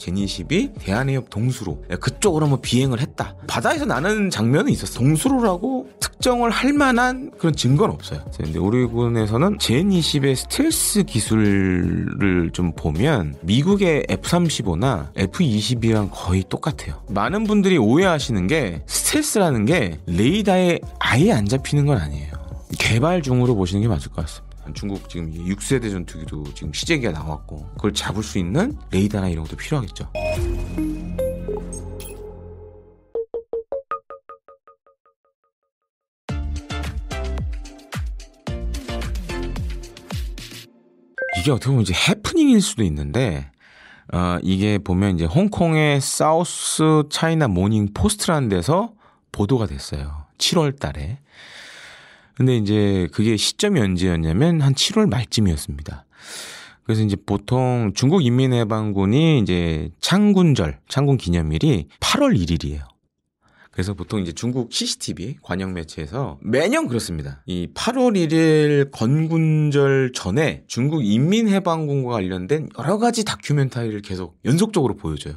제니10이 대한해협 동수로 그쪽으로 한번 비행을 했다. 바다에서 나는 장면은 있었어. 동수로라고 특정을 할 만한 그런 증거는 없어요. 근데 우리 군에서는 제니10의 스텔스 기술을 좀 보면 미국의 F-35나 F-22랑 거의 똑같아요. 많은 분들이 오해하시는 게 스텔스라는 게 레이더에 아예 안 잡히는 건 아니에요. 개발 중으로 보시는 게 맞을 것 같습니다. 중국 지금 6세대 전투기도 지금 시제기가 나왔고 그걸 잡을 수 있는 레이더나 이런 것도 필요하겠죠. 이게 어떻게 보면 이제 해프닝일 수도 있는데 이게 보면 이제 홍콩의 사우스 차이나 모닝 포스트라는 데서 보도가 됐어요. 7월 달에. 근데 이제 그게 시점이 언제였냐면 한 7월 말쯤이었습니다. 그래서 이제 보통 중국 인민해방군이 이제 창군 기념일이 8월 1일이에요. 그래서 보통 이제 중국 CCTV 관영 매체에서 매년 그렇습니다. 이 8월 1일 건군절 전에 중국 인민해방군과 관련된 여러 가지 다큐멘터리를 계속 연속적으로 보여줘요.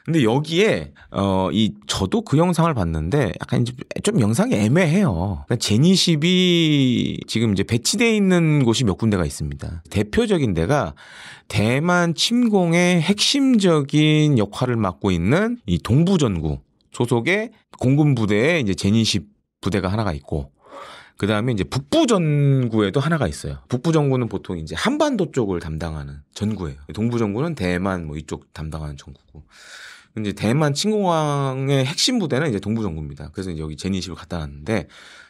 근데 여기에 저도 그 영상을 봤는데 약간 이제 좀 영상이 애매해요. 그러니까 제니10이 지금 이제 배치되어 있는 곳이 몇 군데가 있습니다. 대표적인 데가 대만 침공의 핵심적인 역할을 맡고 있는 이 동부전구 소속의 공군 부대에 이제 제니10 부대가 하나가 있고, 그 다음에 이제 북부전구에도 하나가 있어요. 북부전구는 보통 이제 한반도 쪽을 담당하는 전구예요. 동부전구는 대만 뭐 이쪽 담당하는 전구고. 이제 대만 침공의 핵심 부대는 이제 동부전구입니다. 그래서 이제 여기 제니10을 갖다 놨는데,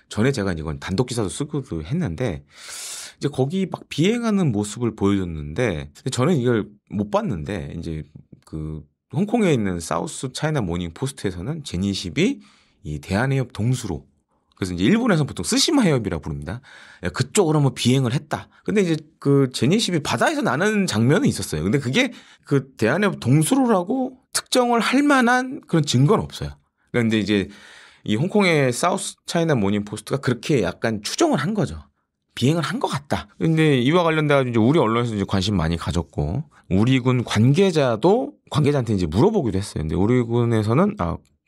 전에 제가 이건 단독 기사도 쓰고도 했는데, 이제 거기 막 비행하는 모습을 보여줬는데, 저는 이걸 못 봤는데, 이제 그 홍콩에 있는 사우스 차이나 모닝 포스트에서는 제니10이 이 대한해협 동수로, 그래서 이제 일본에서는 보통 쓰시마 해협이라고 부릅니다. 그쪽으로 한번 비행을 했다. 근데 이제 그 제니10이 바다에서 나는 장면은 있었어요. 근데 그게 그 대한해협 동수로라고 특정을 할 만한 그런 증거는 없어요. 그런데 이제 이 홍콩의 사우스 차이나 모닝 포스트가 그렇게 약간 추정을 한 거죠. 비행을 한 것 같다. 근데 이와 관련돼서 이제 우리 언론에서 이제 관심 많이 가졌고, 우리 군 관계자한테 이제 물어보기도 했어요. 근데 우리 군에서는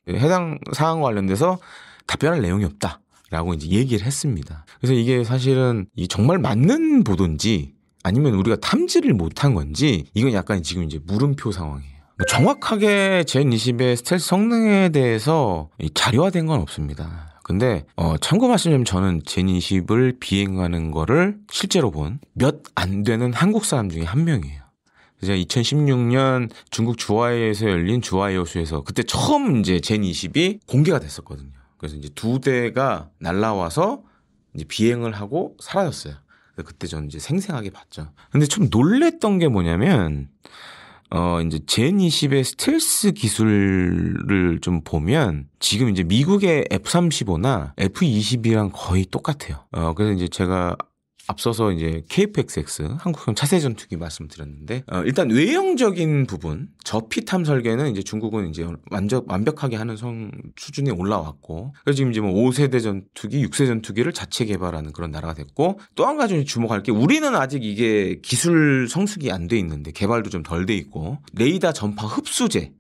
해당 사항과 관련돼서 답변할 내용이 없다라고 이제 얘기를 했습니다. 그래서 이게 사실은 정말 맞는 보도인지 아니면 우리가 탐지를 못한 건지, 이건 약간 지금 이제 물음표 상황이에요. 정확하게 제니10의 스텔스 성능에 대해서 자료화된 건 없습니다. 근데 참고 말씀드리면 저는 제니10을 비행하는 거를 실제로 본 몇 안 되는 한국 사람 중에 한 명이에요. 제가 2016년 중국 주화이에서 열린 주화이 호수에서 그때 처음 이제 제니10이 공개가 됐었거든요. 그래서 이제 두 대가 날라와서 이제 비행을 하고 사라졌어요. 그래서 그때 저는 이제 생생하게 봤죠. 근데 좀 놀랬던 게 뭐냐면, 이제 제니10의 스텔스 기술을 좀 보면 지금 이제 미국의 F-35나 F-22랑 거의 똑같아요. 그래서 이제 제가 앞서서 이제 KF-XX 한국형 차세 전투기 말씀드렸는데, 일단 외형적인 부분, 저피탐 설계는 이제 중국은 이제 완벽하게 하는 수준에 올라왔고, 그래서 지금 이제 뭐 5세대 전투기, 6세 전투기를 자체 개발하는 그런 나라가 됐고, 또 한 가지 주목할 게, 우리는 아직 이게 기술 성숙이 안 돼 있는데 개발도 좀 덜 돼 있고, 레이더 전파 흡수제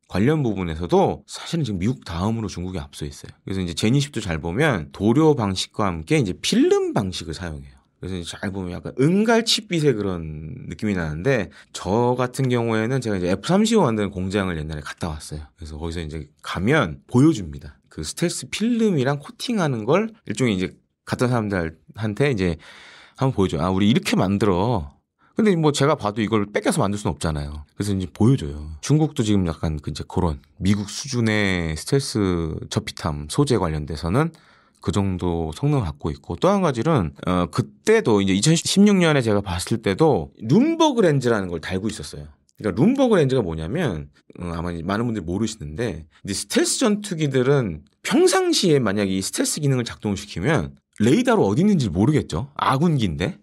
관련 부분에서도 사실은 지금 미국 다음으로 중국이 앞서 있어요. 그래서 이제 제니10도 잘 보면 도료 방식과 함께 이제 필름 방식을 사용해요. 그래서 잘 보면 약간 은갈치빛의 그런 느낌이 나는데, 저 같은 경우에는 제가 이제 F-35 만드는 공장을 옛날에 갔다 왔어요. 그래서 거기서 이제 가면 보여줍니다. 그 스텔스 필름이랑 코팅하는 걸 일종의 이제 갔던 사람들한테 이제 한번 보여줘요. 우리 이렇게 만들어. 근데 뭐 제가 봐도 이걸 뺏겨서 만들 수는 없잖아요. 그래서 이제 보여줘요. 중국도 지금 약간 이제 그런 미국 수준의 스텔스 저피탐 소재 관련돼서는 그 정도 성능을 갖고 있고, 또 한 가지는 그때도 이제 2016년에 제가 봤을 때도 룸버그 렌즈라는 걸 달고 있었어요. 그러니까 룸버그 렌즈가 뭐냐면, 아마 많은 분들이 모르시는데, 이제 스텔스 전투기들은 평상시에 만약에 이 스텔스 기능을 작동시키면 레이더로 어디 있는지 모르겠죠. 아군기인데.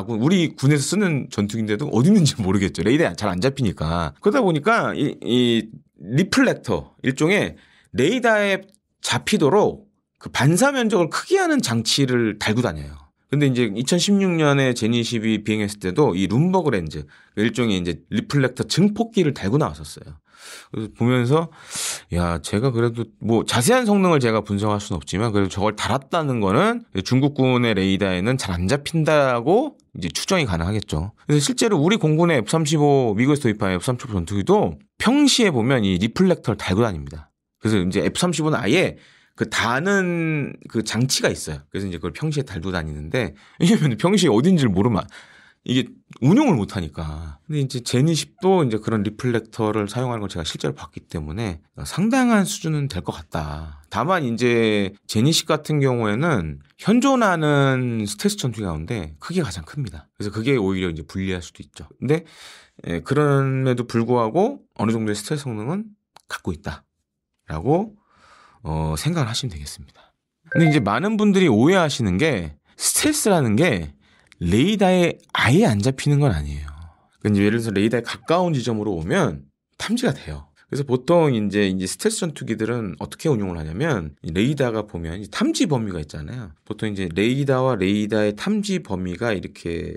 우리 군에서 쓰는 전투기인데도 어디 있는지 모르겠죠. 레이더에 잘 안 잡히니까. 그러다 보니까 이 리플렉터, 일종의 레이더에 잡히도록 그 반사 면적을 크게 하는 장치를 달고 다녀요. 근데 이제 2016년에 제니10이 비행했을 때도 이 룸버그 렌즈, 일종의 이제 리플렉터 증폭기를 달고 나왔었어요. 그래서 보면서 야, 제가 그래도 뭐 자세한 성능을 제가 분석할 수는 없지만 그래도 저걸 달았다는 거는 중국군의 레이더에는 잘 안 잡힌다고 이제 추정이 가능하겠죠. 그래서 실제로 우리 공군의 F-35 미국에서 도입한 F-35 전투기도 평시에 보면 이 리플렉터를 달고 다닙니다. 그래서 이제 F-35는 아예 그 다는 그 장치가 있어요. 그래서 이제 그걸 평시에 달고 다니는데 왜냐면 평시에 어딘지를 모르면 이게 운용을 못 하니까. 근데 이제 제니10도 이제 그런 리플렉터를 사용하는 걸 제가 실제로 봤기 때문에 상당한 수준은 될 것 같다. 다만 이제 제니10 같은 경우에는 현존하는 스텔스 전투기 가운데 크기가 가장 큽니다. 그래서 그게 오히려 이제 불리할 수도 있죠. 근데 그럼에도 불구하고 어느 정도의 스텔스 성능은 갖고 있다라고 생각을 하시면 되겠습니다. 근데 이제 많은 분들이 오해하시는 게 스텔스라는 게 레이더에 아예 안 잡히는 건 아니에요. 그러니까 예를 들어서 레이더에 가까운 지점으로 오면 탐지가 돼요. 그래서 보통 이제 스텔스 전투기들은 어떻게 운용을 하냐면 레이더가 보면 탐지 범위가 있잖아요. 보통 이제 레이더와 레이더의 탐지 범위가 이렇게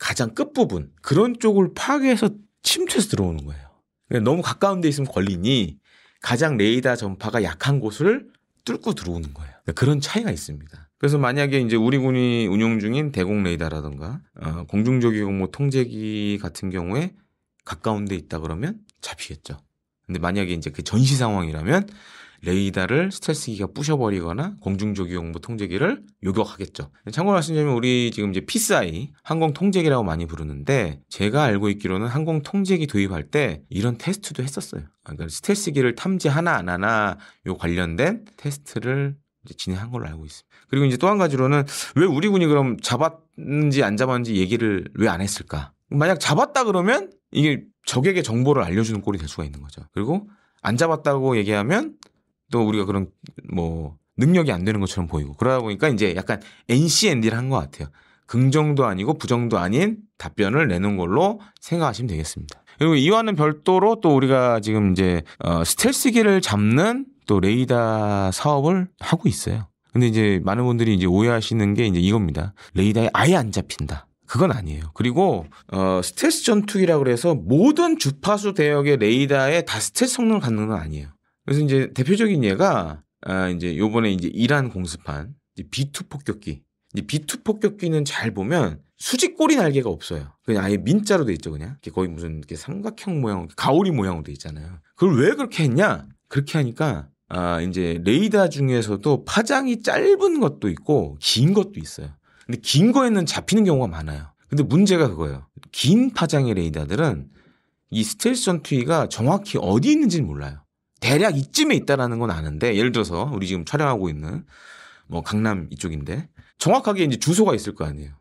가장 끝부분 그런 쪽을 파괴해서 침투해서 들어오는 거예요. 그러니까 너무 가까운 데 있으면 걸리니 가장 레이더 전파가 약한 곳을 뚫고 들어오는 거예요. 그러니까 그런 차이가 있습니다. 그래서 만약에 이제 우리 군이 운용 중인 대공 레이더라든가 공중조기공모 통제기 같은 경우에 가까운 데 있다 그러면 잡히겠죠. 근데 만약에 이제 그 전시 상황이라면 레이더를 스텔스기가 부셔버리거나 공중조기공모 통제기를 요격하겠죠. 참고로 말씀드리면 우리 지금 이제 PSI 항공 통제기라고 많이 부르는데 제가 알고 있기로는 항공 통제기 도입할 때 이런 테스트도 했었어요. 그러니까 스텔스기를 탐지하나 안 하나 요 관련된 테스트를 이제 진행한 걸로 알고 있습니다. 그리고 이제 또 한 가지로는 왜 우리 군이 그럼 잡았는지 안 잡았는지 얘기를 왜 안 했을까? 만약 잡았다 그러면 이게 적에게 정보를 알려주는 꼴이 될 수가 있는 거죠. 그리고 안 잡았다고 얘기하면 또 우리가 그런 뭐 능력이 안 되는 것처럼 보이고 그러다 보니까 이제 약간 NCND를 한 것 같아요. 긍정도 아니고 부정도 아닌 답변을 내는 걸로 생각하시면 되겠습니다. 그리고 이와는 별도로 또 우리가 지금 이제 스텔스기를 잡는 또 레이더 사업을 하고 있어요. 근데 이제 많은 분들이 이제 오해하시는 게 이제 이겁니다. 레이더에 아예 안 잡힌다. 그건 아니에요. 그리고 스텔스 전투기라 그래서 모든 주파수 대역의 레이더에 다 스텔스 성능을 갖는 건 아니에요. 그래서 이제 대표적인 예가 이제 요번에 이제 이란 공습한 B2 폭격기. 이제 B2 폭격기는 잘 보면 수직꼬리 날개가 없어요. 그냥 아예 민자로 돼 있죠, 그냥. 거의 무슨 이렇게 삼각형 모양, 가오리 모양으로 돼 있잖아요. 그걸 왜 그렇게 했냐? 그렇게 하니까 이제 레이더 중에서도 파장이 짧은 것도 있고 긴 것도 있어요. 근데 긴 거에는 잡히는 경우가 많아요. 근데 문제가 그거예요. 긴 파장의 레이더들은 이 스텔스 전투기가 정확히 어디 있는지는 몰라요. 대략 이쯤에 있다라는 건 아는데 예를 들어서 우리 지금 촬영하고 있는 뭐 강남 이쪽인데 정확하게 이제 주소가 있을 거 아니에요.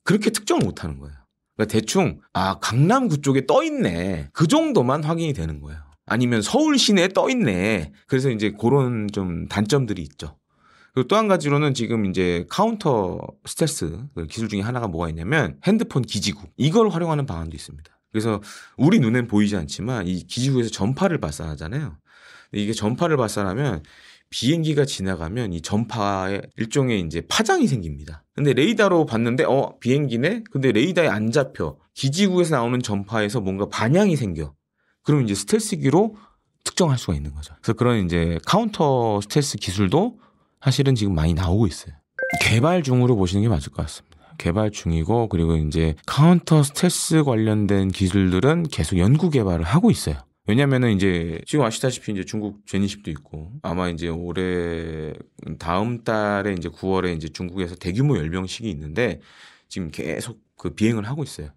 그렇게 특정을 못 하는 거예요. 그러니까 대충 강남구 쪽에 떠 있네. 그 정도만 확인이 되는 거예요. 아니면 서울 시내에 떠 있네. 그래서 이제 그런 좀 단점들이 있죠. 그리고 또 한 가지로는 지금 이제 카운터 스텔스 기술 중에 하나가 뭐가 있냐면 핸드폰 기지국 이걸 활용하는 방안도 있습니다. 그래서 우리 눈엔 보이지 않지만 이 기지국에서 전파를 발산하잖아요. 이게 전파를 발산하면 비행기가 지나가면 이 전파에 일종의 이제 파장이 생깁니다. 근데 레이더로 봤는데 비행기네? 근데 레이더에 안 잡혀. 기지국에서 나오는 전파에서 뭔가 반향이 생겨. 그러면 이제 스텔스기로 특정할 수가 있는 거죠. 그래서 그런 이제 카운터 스텔스 기술도 사실은 지금 많이 나오고 있어요. 개발 중으로 보시는 게 맞을 것 같습니다. 개발 중이고 그리고 이제 카운터 스텔스 관련된 기술들은 계속 연구 개발을 하고 있어요. 왜냐면은 이제 지금 아시다시피 이제 중국 제니10도 있고 아마 이제 올해 다음 달에 이제 9월에 이제 중국에서 대규모 열병식이 있는데 지금 계속 그 비행을 하고 있어요.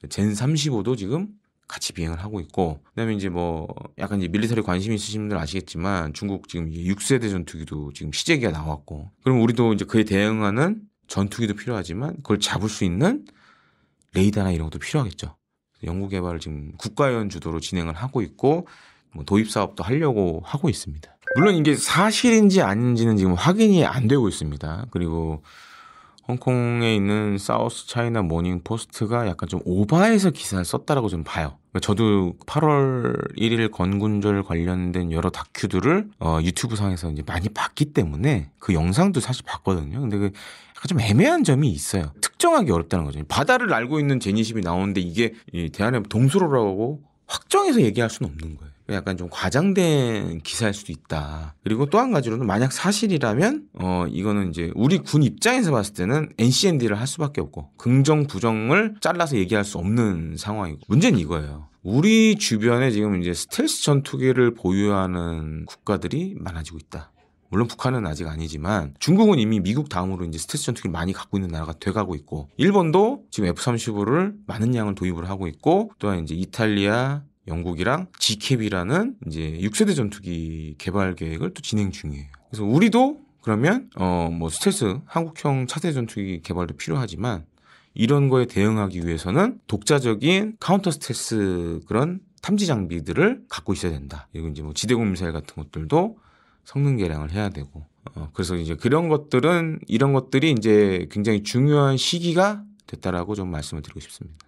젠35도 지금 같이 비행을 하고 있고 그다음에 이제 뭐 약간 이제 밀리터리 관심 있으신 분들 아시겠지만 중국 지금 6세대 전투기도 지금 시제기가 나왔고 그럼 우리도 이제 그에 대응하는 전투기도 필요하지만 그걸 잡을 수 있는 레이더나 이런 것도 필요하겠죠. 연구 개발을 지금 국가연 주도로 진행을 하고 있고 뭐 도입 사업도 하려고 하고 있습니다. 물론 이게 사실인지 아닌지는 지금 확인이 안 되고 있습니다. 그리고 홍콩에 있는 사우스 차이나 모닝 포스트가 약간 좀 오바해서 기사를 썼다라고 좀 봐요. 저도 8월 1일 건군절 관련된 여러 다큐들을 유튜브 상에서 이제 많이 봤기 때문에 그 영상도 사실 봤거든요. 근데 그 약간 좀 애매한 점이 있어요. 특정하기 어렵다는 거죠. 바다를 알고 있는 제니십이 나오는데 이게 이 대한해 동수로라고 확정해서 얘기할 수는 없는 거예요. 약간 좀 과장된 기사일 수도 있다. 그리고 또 한 가지로는 만약 사실이라면 이거는 이제 우리 군 입장에서 봤을 때는 NCND를 할 수밖에 없고 긍정 부정을 잘라서 얘기할 수 없는 상황이고 문제는 이거예요. 우리 주변에 지금 이제 스텔스 전투기를 보유하는 국가들이 많아지고 있다. 물론 북한은 아직 아니지만 중국은 이미 미국 다음으로 이제 스텔스 전투기를 많이 갖고 있는 나라가 돼가고 있고 일본도 지금 F-35를 많은 양을 도입을 하고 있고 또한 이제 이탈리아 영국이랑 GCAP이라는 이제 6세대 전투기 개발 계획을 또 진행 중이에요. 그래서 우리도 그러면 뭐 스텔스 한국형 차세대 전투기 개발도 필요하지만 이런 거에 대응하기 위해서는 독자적인 카운터 스텔스 그런 탐지 장비들을 갖고 있어야 된다. 그리고 이제 뭐 지대공 미사일 같은 것들도 성능 개량을 해야 되고 그래서 이제 이런 것들이 이제 굉장히 중요한 시기가 됐다라고 좀 말씀을 드리고 싶습니다.